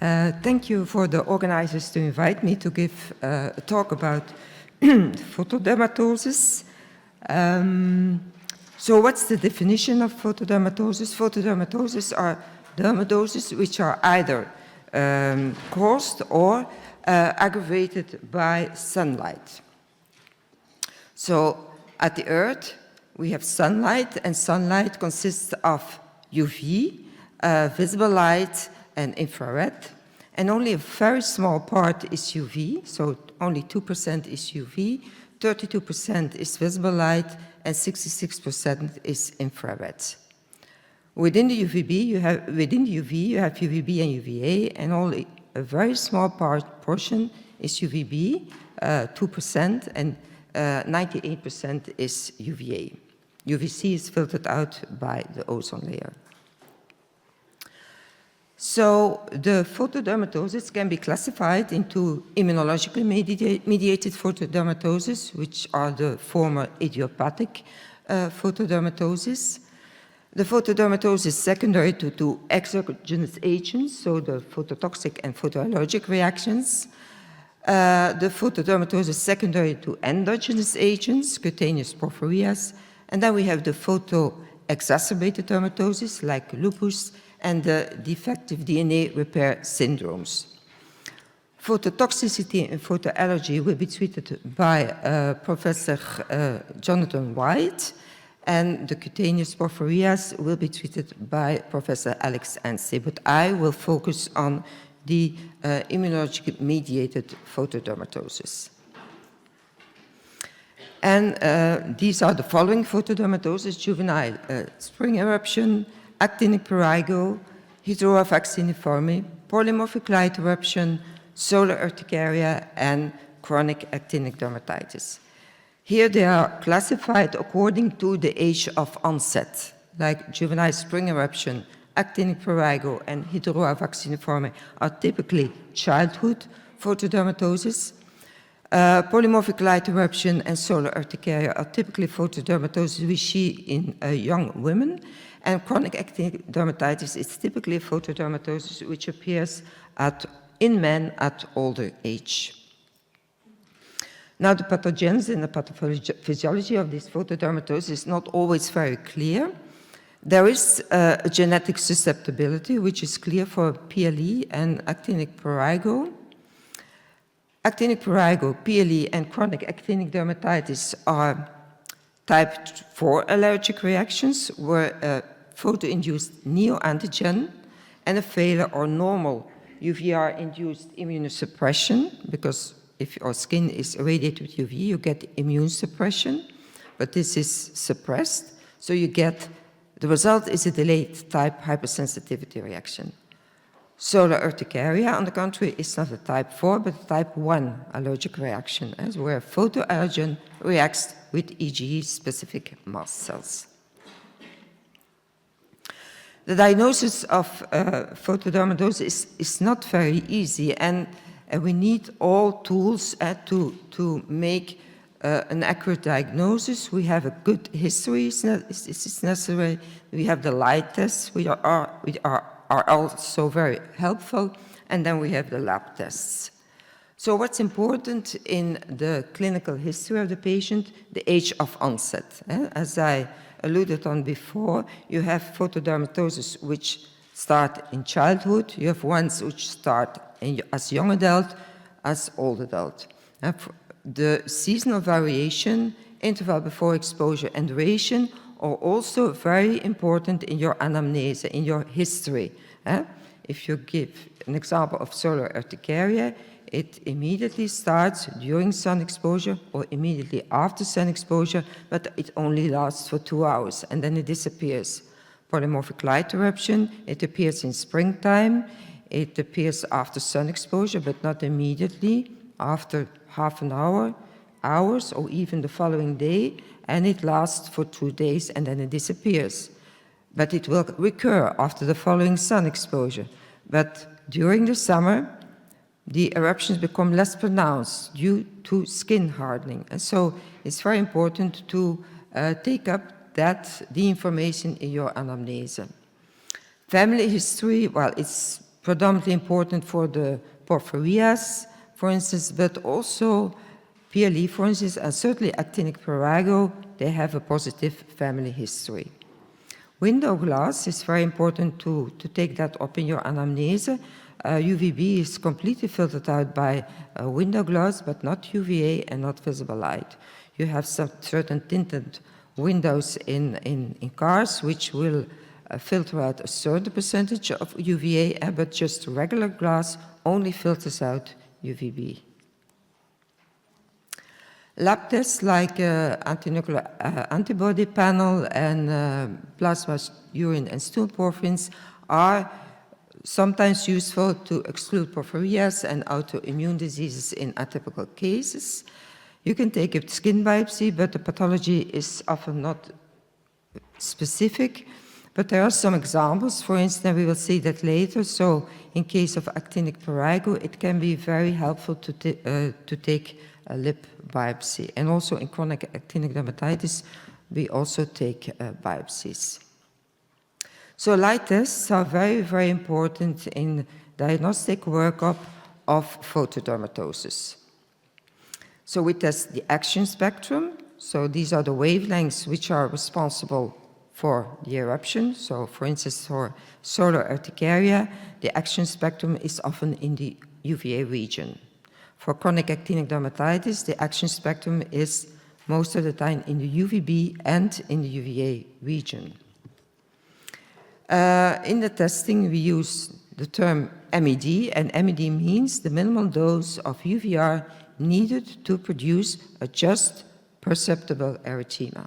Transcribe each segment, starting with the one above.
Thank you for the organizers to invite me to give a talk about photodermatoses. So what's the definition of photodermatoses? Photodermatoses are dermatoses which are either caused or aggravated by sunlight. So at the Earth, we have sunlight, and sunlight consists of UV, visible light, and infrared, and only a very small part is UV, so only 2% is UV, 32% is visible light, and 66% is infrared. Within the UV, you have UVB and UVA, and only a very small portion is UVB, 2%, and 98% is UVA. UVC is filtered out by the ozone layer. So the photodermatoses can be classified into immunologically mediated photodermatoses, which are the former idiopathic photodermatoses. The photodermatoses secondary to exogenous agents, so the phototoxic and photoallergic reactions. The photodermatoses secondary to endogenous agents, cutaneous porphyrias. And then we have the photo-exacerbated dermatosis like lupus and the defective DNA repair syndromes. Phototoxicity and photoallergy will be treated by Professor Jonathan White, and the cutaneous porphyrias will be treated by Professor Alex Ansey, but I will focus on the immunologically mediated photodermatoses. And these are the following photodermatoses: juvenile spring eruption, actinic prurigo, hydrora vacciniforme, polymorphic light eruption, solar urticaria, and chronic actinic dermatitis. Here they are classified according to the age of onset, like juvenile spring eruption, actinic prurigo, and hydrora vacciniforme are typically childhood photodermatoses. Polymorphic light eruption and solar urticaria are typically photodermatoses we see in young women, and chronic actinic dermatitis is typically a photodermatosis which appears in men at older age. Now, the pathogens and the pathophysiology of this photodermatosis is not always very clear. There is a genetic susceptibility, which is clear for PLE and actinic prurigo. Actinic prurigo, PLE, and chronic actinic dermatitis are type 4 allergic reactions where photo-induced neoantigen and a failure or normal UVR-induced immunosuppression, because if your skin is irradiated with UV, you get immune suppression, but this is suppressed, so you get, the result is a delayed type hypersensitivity reaction. Solar urticaria, on the contrary, is not a type 4, but a type 1 allergic reaction, where photoallergen reacts with IgE-specific mast cells. The diagnosis of photodermatosis is not very easy, and we need all tools to make an accurate diagnosis. We have a good history, it's necessary. We have the light tests, which are also very helpful, and then we have the lab tests. So what's important in the clinical history of the patient? The age of onset. As I alluded on before, you have photodermatoses which start in childhood, you have ones which start as young adult, as old adult. The seasonal variation, interval before exposure, and duration are also very important in your anamnese, in your history. If you give an example of solar urticaria, it immediately starts during sun exposure or immediately after sun exposure, but it only lasts for 2 hours and then it disappears. Polymorphic light eruption, it appears in springtime, it appears after sun exposure, but not immediately, after half an hour, hours, or even the following day, and it lasts for 2 days and then it disappears. But it will recur after the following sun exposure. But during the summer, the eruptions become less pronounced due to skin hardening. And so it's very important to take up the information in your anamnese. Family history, well, it's predominantly important for the porphyrias, for instance, but also PLE, for instance, and certainly actinic prurigo, they have a positive family history. Window glass is very important to take that up in your anamnese. UVB is completely filtered out by window glass, but not UVA and not visible light. You have some certain tinted windows in cars which will filter out a certain percentage of UVA, but just regular glass only filters out UVB. Lab tests like antinuclear antibody panel and plasma, urine, and stool porphyrins are sometimes useful to exclude porphyrias and autoimmune diseases in atypical cases. You can take a skin biopsy, but the pathology is often not specific. But there are some examples. For instance, we will see that later. So in case of actinic prurigo, it can be very helpful to take a lip biopsy. And also in chronic actinic dermatitis, we also take biopsies. So light tests are very, very important in diagnostic workup of photodermatoses. So we test the action spectrum. So these are the wavelengths which are responsible for the eruption. So for instance, for solar urticaria, the action spectrum is often in the UVA region. For chronic actinic dermatitis, the action spectrum is most of the time in the UVB and in the UVA region. In the testing, we use the term MED, and MED means the minimal dose of UVR needed to produce a just perceptible erythema.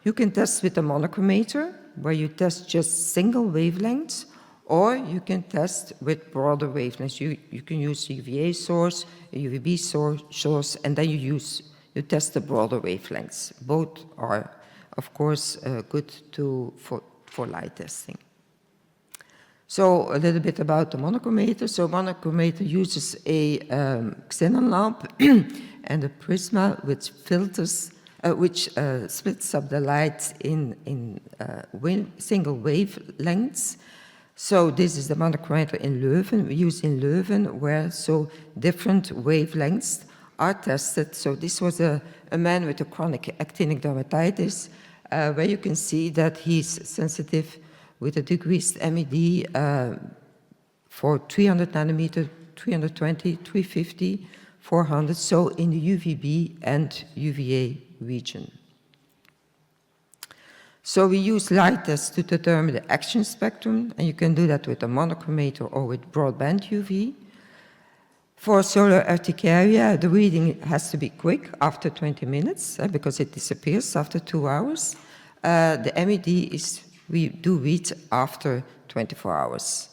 You can test with a monochromator, where you test just single wavelengths, or you can test with broader wavelengths. You can use a UVA source, a UVB source, and then you test the broader wavelengths. Both are, of course, good for light testing. So a little bit about the monochromator. So monochromator uses a xenon lamp and a prisma which filters, which splits up the light in single wavelengths. So this is the monochromator in Leuven. We use in Leuven where so different wavelengths are tested. So this was a man with a chronic actinic dermatitis where you can see that he's sensitive with a decreased MED for 300 nanometer, 320, 350, 400, so in the UVB and UVA region. So we use light tests to determine the action spectrum, and you can do that with a monochromator or with broadband UV. For solar urticaria, the reading has to be quick, after 20 minutes, because it disappears after 2 hours. The MED we do read after 24 hours.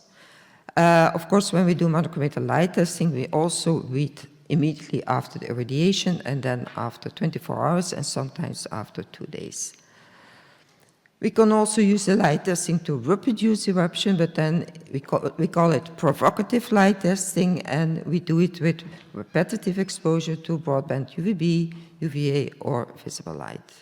Of course, when we do monochromator light testing, we also read immediately after the irradiation and then after 24 hours and sometimes after 2 days. We can also use the light testing to reproduce eruption, but then we call it provocative light testing, and we do it with repetitive exposure to broadband UVB, UVA, or visible light.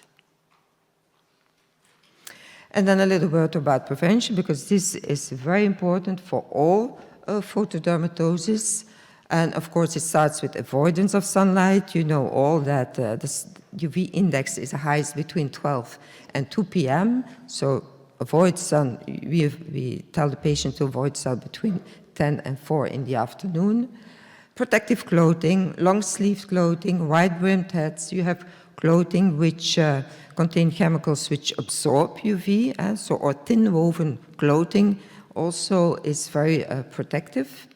And then a little word about prevention, because this is very important for all photodermatoses. And of course, it starts with avoidance of sunlight. You know all that the UV index is highest between 12 and 2 p.m. So avoid sun. We tell the patient to avoid sun between 10 and 4 in the afternoon. Protective clothing, long-sleeved clothing, wide-brimmed hats. You have clothing which contain chemicals which absorb UV, or thin-woven clothing also is very protective.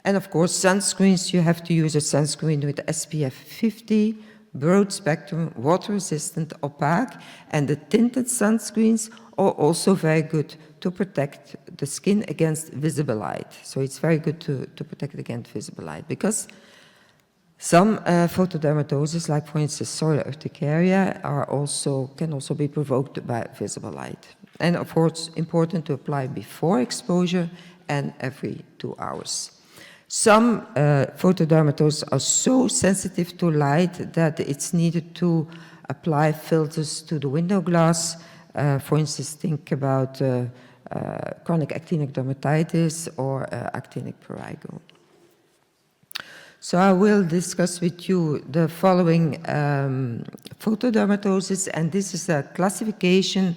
And of course, sunscreens, you have to use a sunscreen with SPF 50, broad spectrum, water-resistant, opaque, and the tinted sunscreens are also very good to protect the skin against visible light. So it's very good to protect against visible light, because some photodermatoses, like for instance solar urticaria, can also be provoked by visible light. And of course, important to apply before exposure and every 2 hours. Some photodermatoses are so sensitive to light that it's needed to apply filters to the window glass. For instance, think about chronic actinic dermatitis or actinic prurigo. So I will discuss with you the following photodermatoses, and this is a classification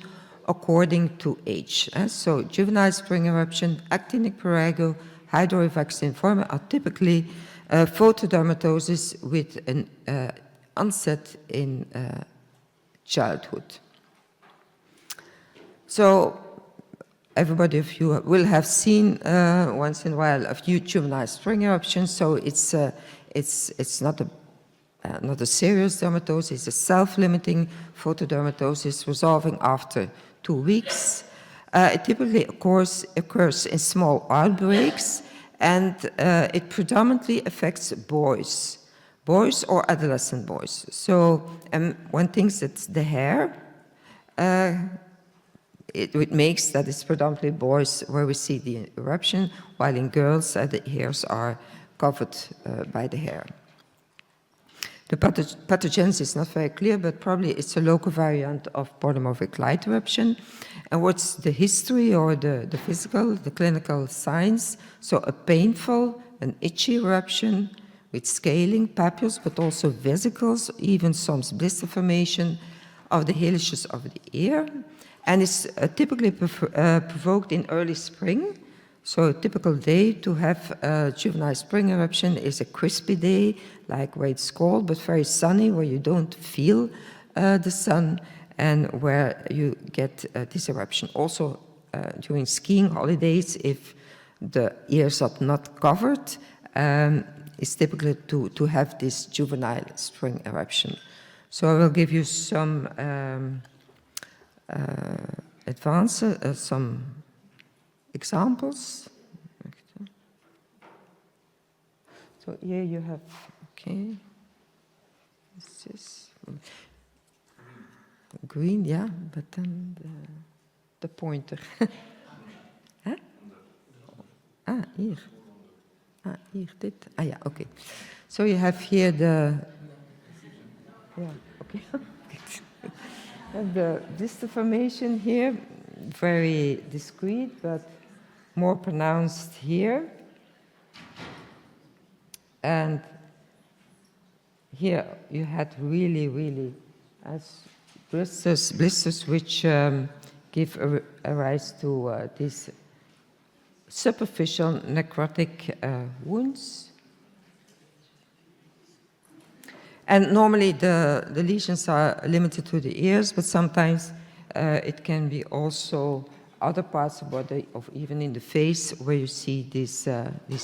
according to age. So juvenile spring eruption, actinic prurigo, hydroid vacciniforme are typically photodermatoses with an onset in childhood. So everybody of you will have seen once in a while a few juvenile spring eruptions. So it's not a serious dermatosis. It's a self-limiting photodermatosis resolving after 2 weeks. It typically occurs in small outbreaks, and it predominantly affects boys or adolescent boys. So one thinks it's the hair. It makes that it's predominantly boys where we see the eruption, while in girls the hairs are covered by the hair. The pathogenesis is not very clear, but probably it's a local variant of polymorphic light eruption. And what's the history or the physical, the clinical signs? So a painful, an itchy eruption with scaling, papules, but also vesicles, even some blister formation of the helices of the ear. And it's typically provoked in early spring. So a typical day to have a juvenile spring eruption is a crispy day, like where it's cold, but very sunny, where you don't feel the sun, and where you get this eruption. Also during skiing holidays, if the ears are not covered, it's typical to have this juvenile spring eruption. So I will give you some some examples. So here you have, okay, this is green, yeah, but then the pointer. Huh? Ah, hier. Ah, hier, dit. Ah, yeah, okay. So you have here the, yeah, okay. And the blister formation here, very discreet, but more pronounced here. And here you had really blisters which give a rise to these superficial necrotic wounds. And normally the lesions are limited to the ears, but sometimes it can be also other parts of the body, or even in the face, where you see these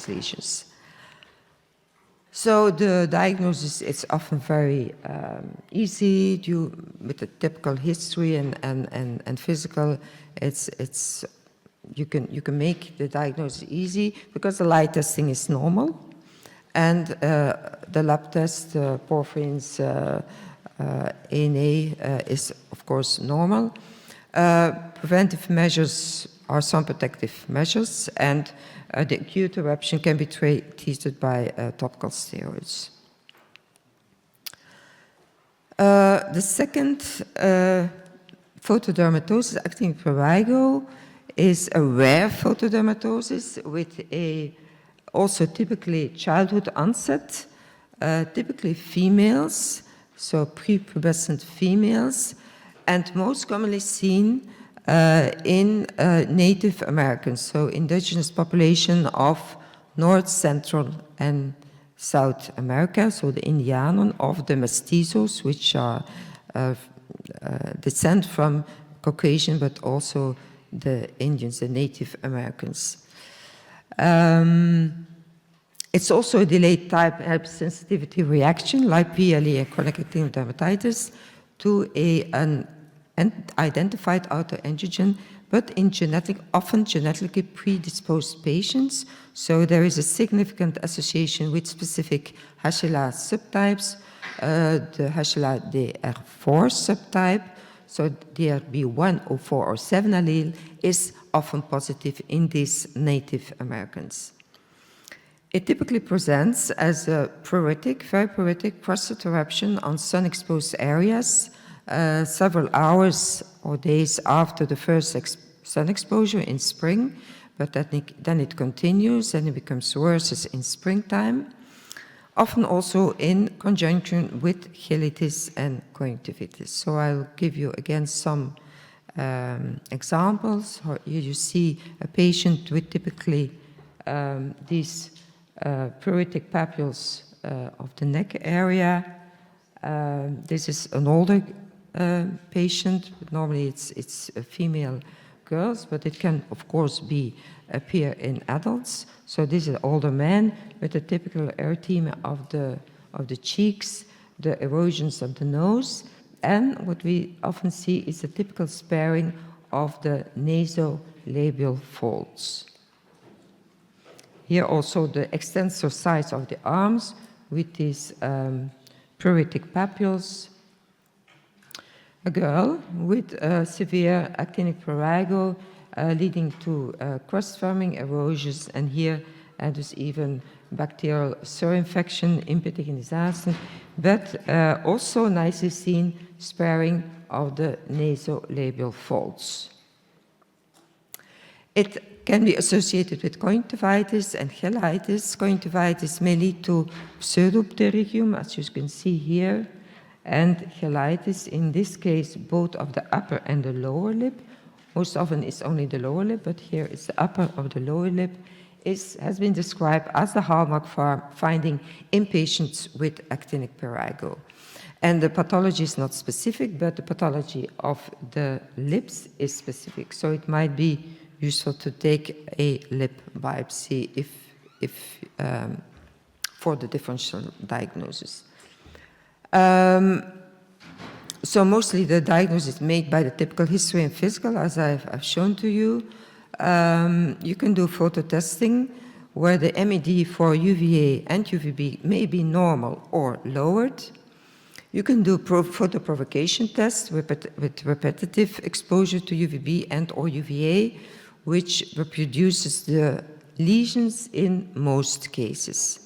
lesions. So the diagnosis is often very easy with the typical history and physical. You can make the diagnosis easy because the light testing is normal. And the lab test, porphyrins, ANA, is of course normal. Preventive measures are some protective measures, and the acute eruption can be treated by topical steroids. The second photodermatosis, actinic prurigo, is a rare photodermatosis with also typically childhood onset, typically females, so prepubescent females, and most commonly seen in Native Americans, so indigenous population of North, Central, and South America, so the Indianan of the mestizos, which are descent from Caucasian, but also the Indians, the Native Americans. It's also a delayed type hypersensitivity reaction, like PLE and chronic actinic dermatitis, to an identified autoantigen, but in often genetically predisposed patients. So there is a significant association with specific HLA subtypes, the HLA DR4 subtype, so DRB1 or 4 or 7 allele is often positive in these Native Americans. It typically presents as a pruritic, very pruritic prostate eruption on sun-exposed areas several hours or days after the first sun exposure in spring, but then it continues and it becomes worse in springtime, often also in conjunction with cheilitis and conjunctivitis. So I'll give you again some examples. Here you see a patient with typically these pruritic papules of the neck area. This is an older patient. Normally it's female girls, but it can of course appear in adults. So this is an older man with a typical erythema of the cheeks, the erosions of the nose, and what we often see is a typical sparing of the nasolabial folds. Here also the extensor size of the arms with these pruritic papules. A girl with severe actinic prurigo leading to crust-forming erosions, and here there's even bacterial sur-infection, impetiginization, but also nicely seen sparing of the nasolabial folds. It can be associated with conjunctivitis and cheilitis. Conjunctivitis may lead to pseudopterygium, as you can see here, and cheilitis, in this case, both of the upper and the lower lip. Most often it's only the lower lip, but here it's the upper of the lower lip. Has been described as the hallmark finding in patients with actinic prurigo. And the pathology is not specific, but the pathology of the lips is specific. So it might be useful to take a lip biopsy for the differential diagnosis. So mostly the diagnosis is made by the typical history and physical, as I've shown to you. You can do photo testing where the MED for UVA and UVB may be normal or lowered. You can do photo provocation tests with repetitive exposure to UVB and or UVA, which reproduces the lesions in most cases.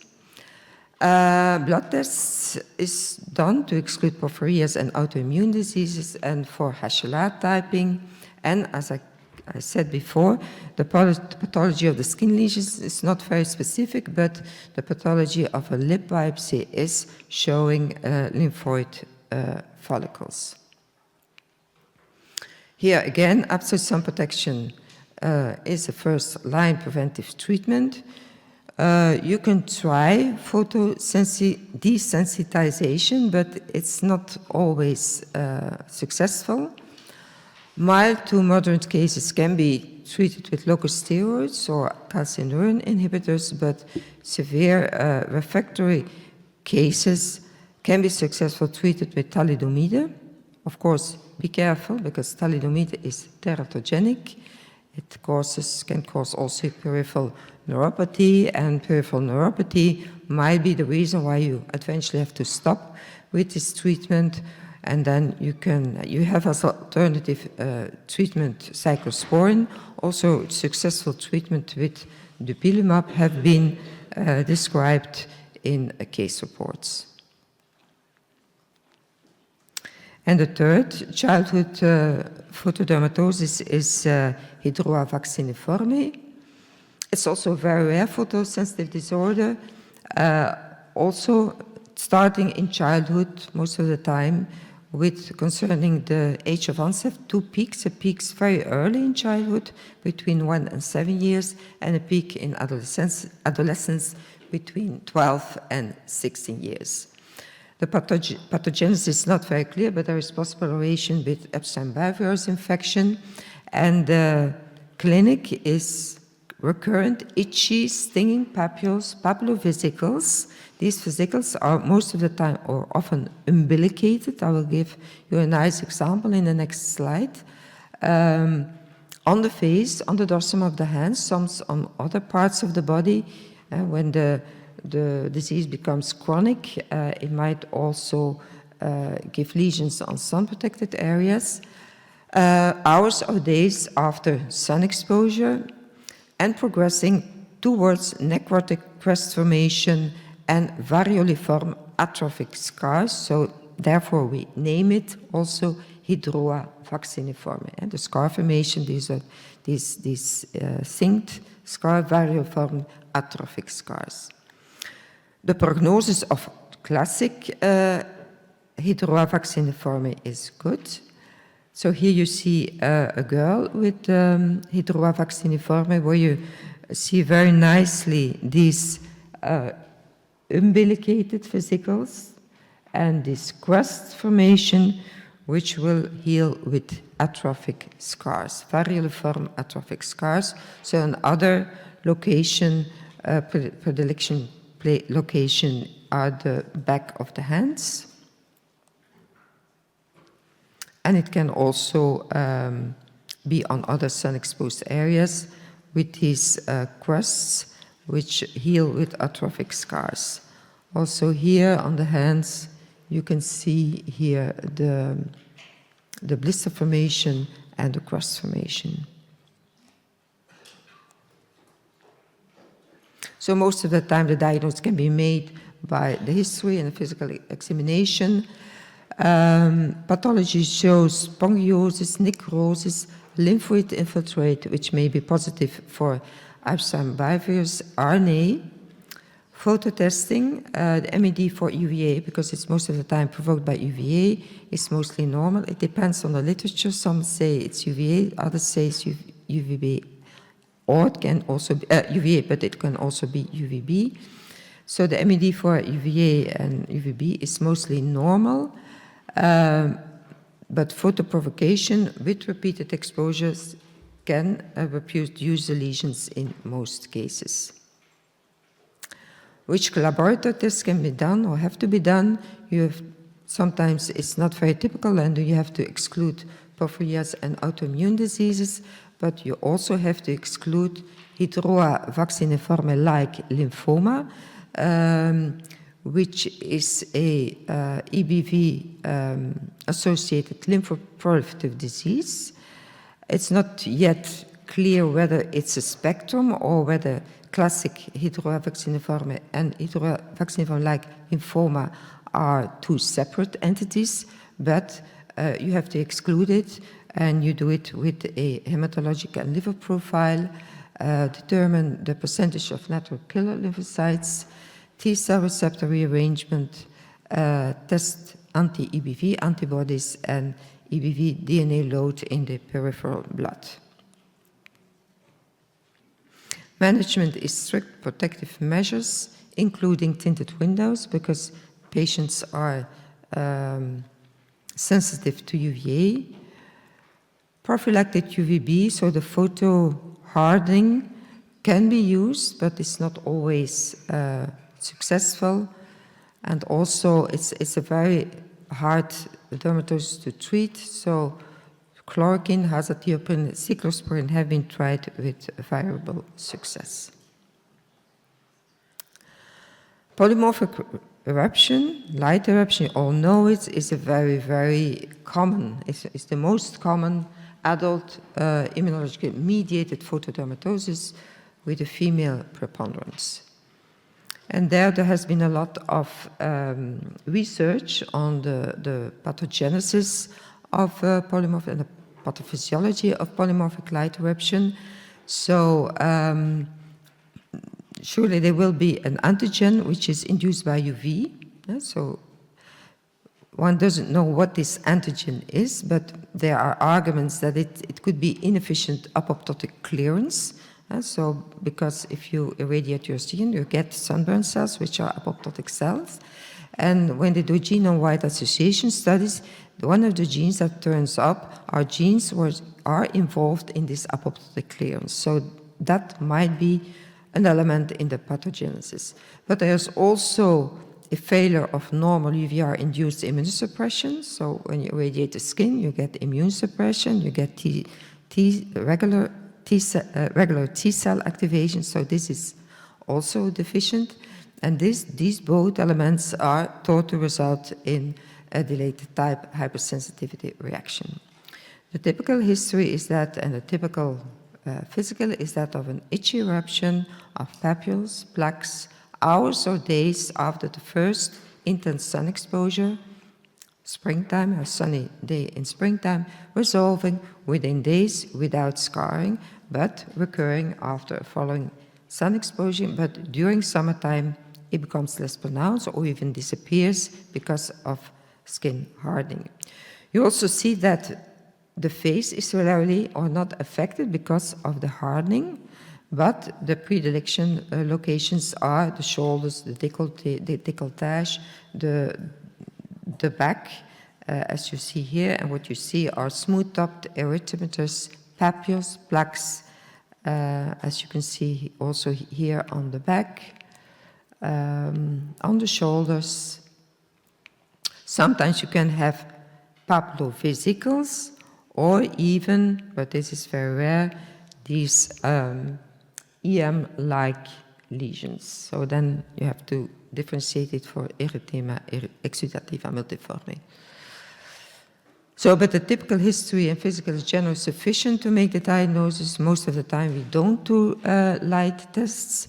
Blood tests is done to exclude porphyrias and autoimmune diseases and for HLA typing. And as I said before, the pathology of the skin lesions is not very specific, but the pathology of a lip biopsy is showing lymphoid follicles. Here again, absolute sun protection is a first-line preventive treatment. You can try desensitization, but it's not always successful. Mild to moderate cases can be treated with corticosteroids or calcineurin inhibitors, but severe refractory cases can be successfully treated with thalidomide. Of course, be careful because thalidomide is teratogenic. It can cause also peripheral neuropathy, and peripheral neuropathy might be the reason why you eventually have to stop with this treatment. And then you have as alternative treatment cyclosporin. Also, successful treatment with dupilumab have been described in case reports. And the third, childhood photodermatosis is hydroa vacciniforme. It's also a very rare photosensitive disorder, also starting in childhood most of the time, with concerning the age of onset, two peaks, a peak very early in childhood, between 1 and 7 years, and a peak in adolescence between 12 and 16 years. The pathogenesis is not very clear, but there is possible relation with Epstein-Barr virus infection, and the clinic is recurrent, itchy, stinging papules, papulovesicles. These vesicles are most of the time or often umbilicated. I will give you a nice example in the next slide. On the face, on the dorsum of the hands, some on other parts of the body. When the disease becomes chronic, it might also give lesions on sun-protected areas. Hours or days after sun exposure, and progressing towards necrotic crest formation and varioliform atrophic scars. So therefore we name it also hydroa vacciniforme. And the scar formation, these are these synced scar varioliform atrophic scars. The prognosis of classic hydroa vacciniforme is good. So here you see a girl with hydroa vacciniforme, where you see very nicely these umbilicated vesicles and this crust formation, which will heal with atrophic scars, varioliform atrophic scars. So another location, predilection location, are the back of the hands. And it can also be on other sun-exposed areas with these crusts, which heal with atrophic scars. Also here on the hands, you can see here the blister formation and the crust formation. So most of the time, the diagnosis can be made by the history and the physical examination. Pathology shows spongioses, necrosis, lymphoid infiltrate, which may be positive for Epstein-Barr virus RNA. Photo testing, the MED for UVA, because it's most of the time provoked by UVA, is mostly normal. It depends on the literature. Some say it's UVA, others say it's UVB, or it can also be UVA, but it can also be UVB. So the MED for UVA and UVB is mostly normal, but photoprovocation with repeated exposures can reproduce the lesions in most cases. Which laboratory tests can be done or have to be done? Sometimes it's not very typical, and you have to exclude porphyrias and autoimmune diseases, but you also have to exclude hydroa vacciniforme-like lymphoma, which is a EBV-associated lymphoproliferative disease. It's not yet clear whether it's a spectrum or whether classic hydroa vacciniforme and hydroa vacciniforme-like lymphoma are two separate entities, but you have to exclude it, and you do it with a hematologic and liver profile, determine the percentage of natural killer lymphocytes, T-cell receptor rearrangement, test anti-EBV antibodies, and EBV DNA load in the peripheral blood. Management is strict protective measures, including tinted windows, because patients are sensitive to UVA. Prophylactic UVB, so the photo hardening can be used, but it's not always successful. And also, it's a very hard dermatosis to treat, so chloroquine, azathioprine, cyclosporin have been tried with variable success. Polymorphic eruption, light eruption, you all know it, is a very, very common, it's the most common adult immunologically mediated photodermatosis with a female preponderance. And there has been a lot of research on the pathogenesis of polymorphic and the pathophysiology of polymorphic light eruption. So surely there will be an antigen which is induced by UV. So one doesn't know what this antigen is, but there are arguments that it could be inefficient apoptotic clearance. So because if you irradiate your skin, you get sunburn cells, which are apoptotic cells. And when they do genome-wide association studies, one of the genes that turns up are genes which are involved in this apoptotic clearance. So that might be an element in the pathogenesis. But there's also a failure of normal UVR-induced immunosuppression. So when you irradiate the skin, you get immune suppression, you get regular T-cell activation. So this is also deficient. And these both elements are thought to result in a delayed type hypersensitivity reaction. The typical history is that, and the typical physical is that of an itchy eruption of papules, plaques, hours or days after the first intense sun exposure. springtime, a sunny day in springtime, resolving within days without scarring, but recurring after following sun exposure. But during summertime, it becomes less pronounced or even disappears because of skin hardening. You also see that the face is rarely or not affected because of the hardening, but the predilection locations are the shoulders, the décolletage, the back, as you see here, and what you see are smooth-topped erythematous papules, plaques, as you can see also here on the back, on the shoulders. Sometimes you can have papullovesicles, or even, but this is very rare, these EM-like lesions. So then you have to differentiate it for erythema exudativa multiforme. So, but the typical history and physical is generally sufficient to make the diagnosis. Most of the time we don't do light tests.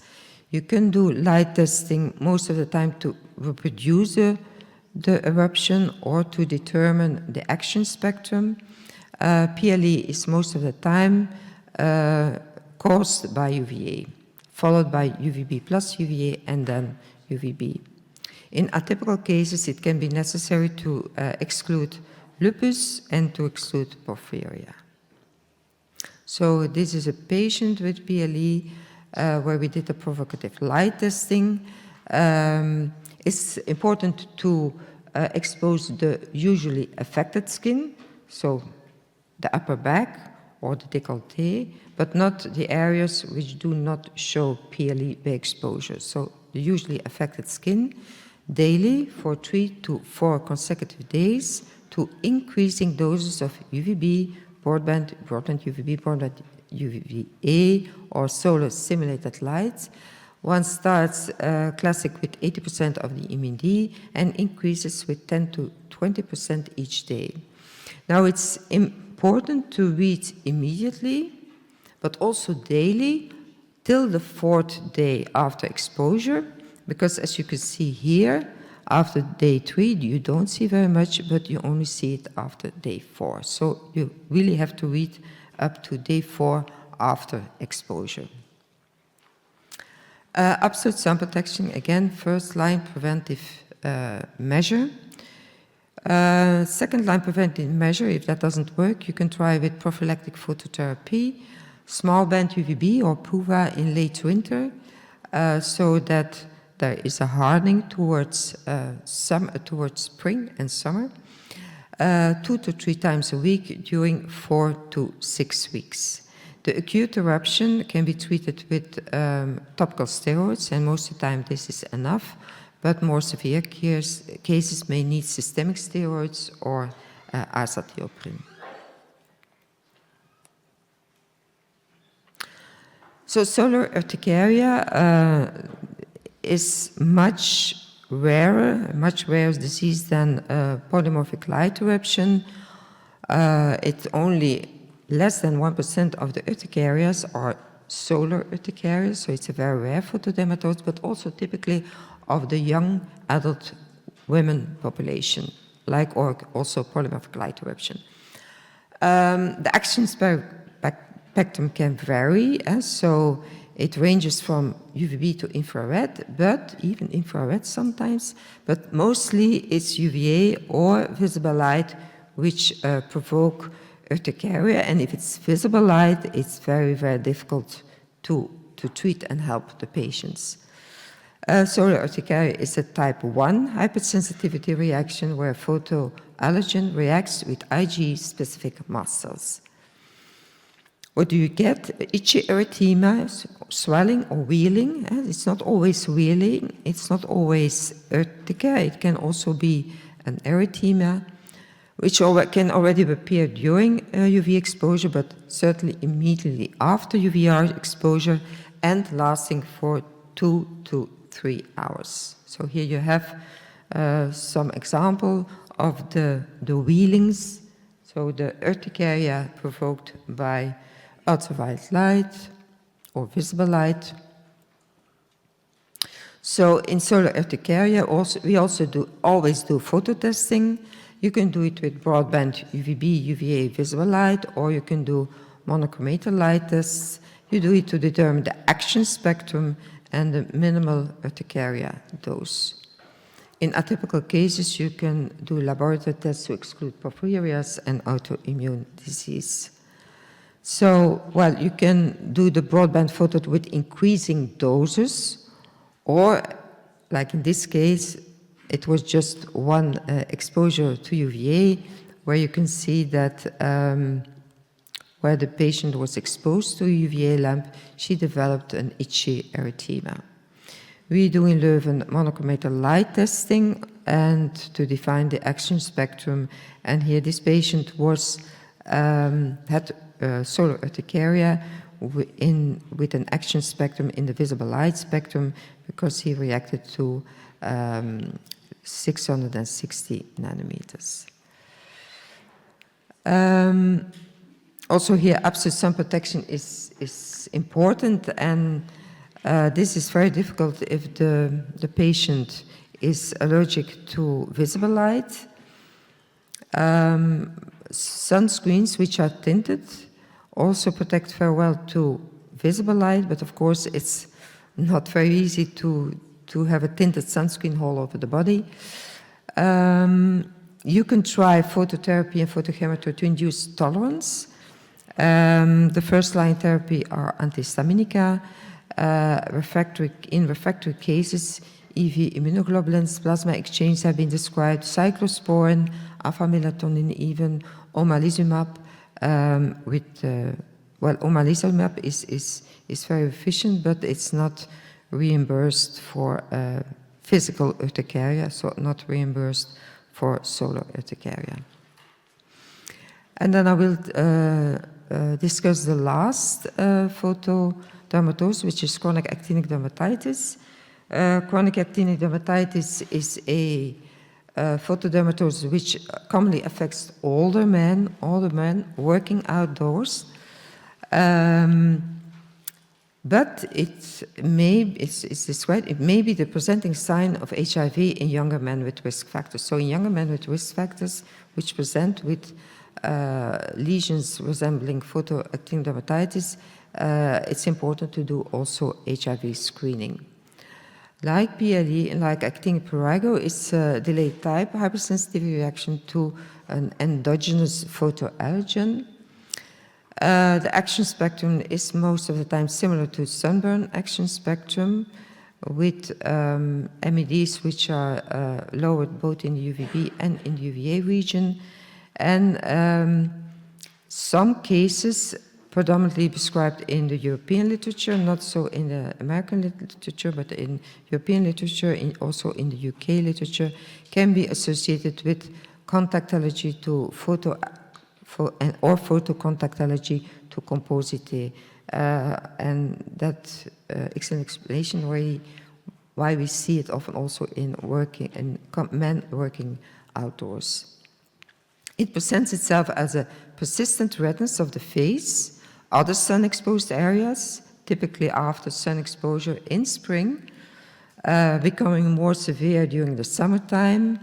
You can do light testing most of the time to reproduce the eruption or to determine the action spectrum. PLE is most of the time caused by UVA, followed by UVB plus UVA and then UVB. In atypical cases, it can be necessary to exclude lupus and to exclude porphyria. So this is a patient with PLE where we did a provocative light testing. It's important to expose the usually affected skin, so the upper back or the décolleté, but not the areas which do not show PLE by exposure. So the usually affected skin daily for 3 to 4 consecutive days to increasing doses of UVB, broadband UVB, broadband UVA, or solar simulated light. One starts classic with 80% of the MND and increases with 10 to 20% each day. Now it's important to read immediately, but also daily till the 4th day after exposure, because as you can see here, after day 3, you don't see very much, but you only see it after day 4. So you really have to read up to day 4 after exposure. Absolute sun protection, again, first line preventive measure. Second line preventive measure, if that doesn't work, you can try with prophylactic phototherapy, small band UVB or PUVA in late winter, so that there is a hardening towards spring and summer, 2 to 3 times a week during 4 to 6 weeks. The acute eruption can be treated with topical steroids, and most of the time this is enough, but more severe cases may need systemic steroids or azathioprine. So solar urticaria is much rarer disease than polymorphic light eruption. It's only less than 1% of the urticarias are solar urticarias, so it's a very rare photodermatoses, but also typically of the young adult women population, like or also polymorphic light eruption. The action spectrum can vary, so it ranges from UVB to infrared, but even infrared sometimes, but mostly it's UVA or visible light which provoke urticaria, and if it's visible light, it's very, very difficult to treat and help the patients. Solar urticaria is a type 1 hypersensitivity reaction where photoallergen reacts with IgE-specific mast cells. What do you get? Itchy erythema, swelling or whealing. It's not always whealing, it's not always urticaria, it can also be an erythema, which can already appear during UV exposure, but certainly immediately after UVR exposure and lasting for 2 to 3 hours. So here you have some example of the whealings, so the urticaria provoked by ultraviolet light or visible light. So in solar urticaria, we also always do phototesting. You can do it with broadband UVB, UVA visible light, or you can do monochromator light tests. You do it to determine the action spectrum and the minimal urticaria dose. In atypical cases, you can do laboratory tests to exclude porphyrias and autoimmune disease. So, well, you can do the broadband photo with increasing doses, or, like in this case, it was just one exposure to UVA, where you can see that where the patient was exposed to a UVA lamp, she developed an itchy erythema. We do in Leuven monochromator light testing and to define the action spectrum. And here this patient was had solar urticaria with an action spectrum in the visible light spectrum because he reacted to 660 nanometers. Also here, absolute sun protection is important, and this is very difficult if the patient is allergic to visible light. Sunscreens which are tinted also protect very well to visible light, but of course it's not very easy to have a tinted sunscreen all over the body. You can try phototherapy and photogrammetry to induce tolerance. The first line therapy are antihistaminica. In refractory cases, EV immunoglobulins, plasma exchange have been described, cyclosporin, alpha-melatonin even, omalizumab, omalizumab is very efficient, but it's not reimbursed for physical urticaria, so not reimbursed for solar urticaria. And then I will discuss the last photodermatoses, which is chronic actinic dermatitis. Chronic actinic dermatitis is a photodermatoses which commonly affects older men working outdoors. But it's described, it may be the presenting sign of HIV in younger men with risk factors. So in younger men with risk factors which present with lesions resembling photoactinic dermatitis, it's important to do also HIV screening. Like PLE and like actinic prurigo, it's a delayed type hypersensitivity reaction to an endogenous photoallergen. The action spectrum is most of the time similar to sunburn action spectrum with MEDs which are lowered both in the UVB and in the UVA region. And some cases predominantly prescribed in the European literature, not so in the American literature, but in European literature, also in the UK literature, can be associated with contact allergy to or photocontact allergy to composite. And that is an explanation why we see it often also in men working outdoors. It presents itself as a persistent redness of the face, other sun-exposed areas, typically after sun exposure in spring, becoming more severe during the summertime,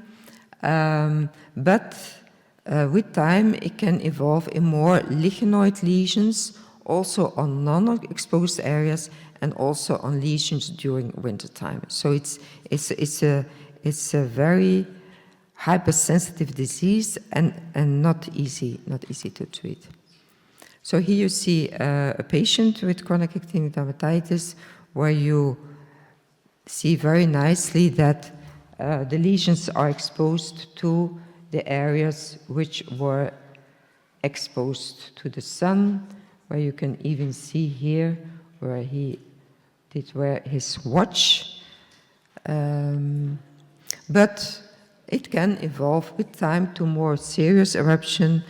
but with time it can evolve in more lichenoid lesions, also on non-exposed areas and also on lesions during wintertime. So it's a very hypersensitive disease and not easy to treat. So here you see a patient with chronic actinic dermatitis where you see very nicely that the lesions are exposed to the areas which were exposed to the sun, where you can even see here where he did wear his watch. But it can evolve with time to more serious eruption,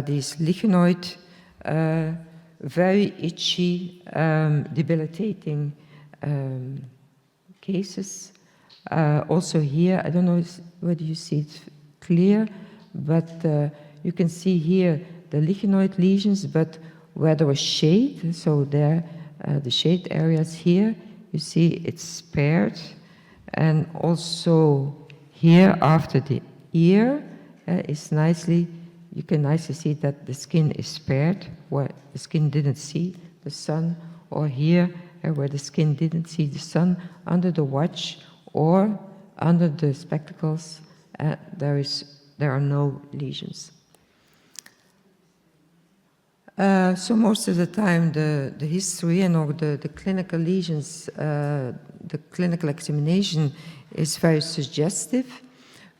these lichenoid, very itchy, debilitating cases. Also here, I don't know whether you see it clear, but you can see here the lichenoid lesions, but where there was shade, so there, the shade areas here, you see it's spared, and also here after the ear, is nicely, you can nicely see that the skin is spared, where the skin didn't see the sun, or here, where the skin didn't see the sun, under the watch or under the spectacles, there are no lesions. So most of the time, the history and or the clinical lesions, the clinical examination is very suggestive.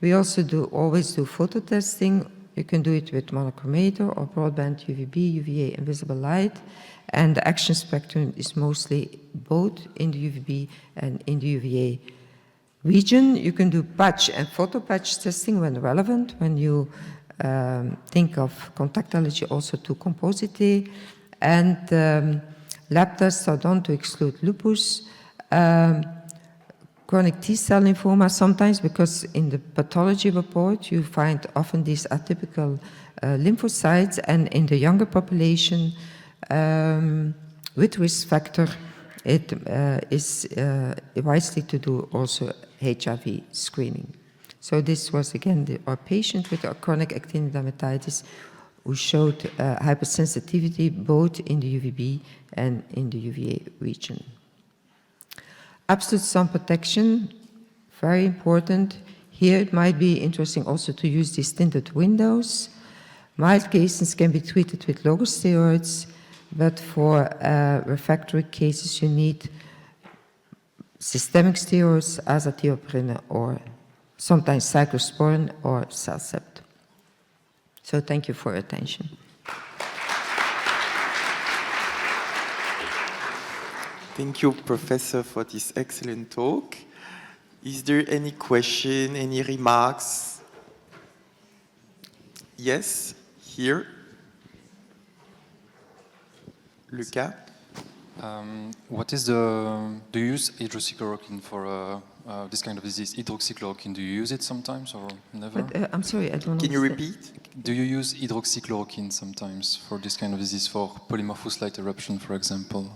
We also always do photo testing. You can do it with monochromator or broadband UVB, UVA, and visible light. And the action spectrum is mostly both in the UVB and in the UVA region. You can do patch and photo patch testing when relevant, when you think of contact allergy also to composite. And lab tests are done to exclude lupus, chronic T-cell lymphoma sometimes, because in the pathology report you find often these atypical lymphocytes, and in the younger population with risk factor, it is wisely to do also HIV screening. So this was again our patient with a chronic actinic dermatitis who showed hypersensitivity both in the UVB and in the UVA region. Absolute sun protection, very important. Here it might be interesting also to use these tinted windows. Mild cases can be treated with local steroids, but for refractory cases you need systemic steroids, azathioprine, or sometimes cyclosporin or Cellcept. So thank you for your attention. Thank you, Professor, for this excellent talk. Is there any question, any remarks? Yes, here. Luca? What is do you use hydroxychloroquine for this kind of disease? Hydroxychloroquine, do you use it sometimes or never? But, I'm sorry, I don't know. Can you repeat? Do you use hydroxychloroquine sometimes for this kind of disease, for polymorphous light eruption, for example?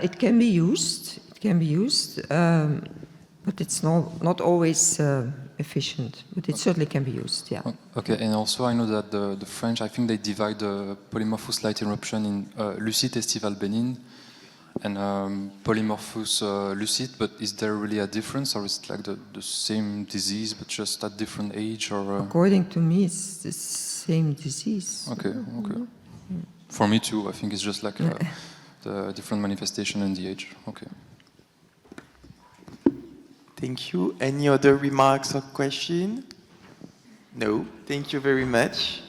It can be used. It can be used, but it's not always efficient. But it certainly can be used. Yeah. Okay, and also I know that the French, I think they divide the polymorphous light eruption in lucide estival benign and polymorphous lucid. But is there really a difference, or is it like the same disease but just at different age? Or according to me, it's the same disease. Okay. Okay. For me too. I think it's just like the different manifestation and the age. Okay. Thank you. Any other remarks or question? No. Thank you very much.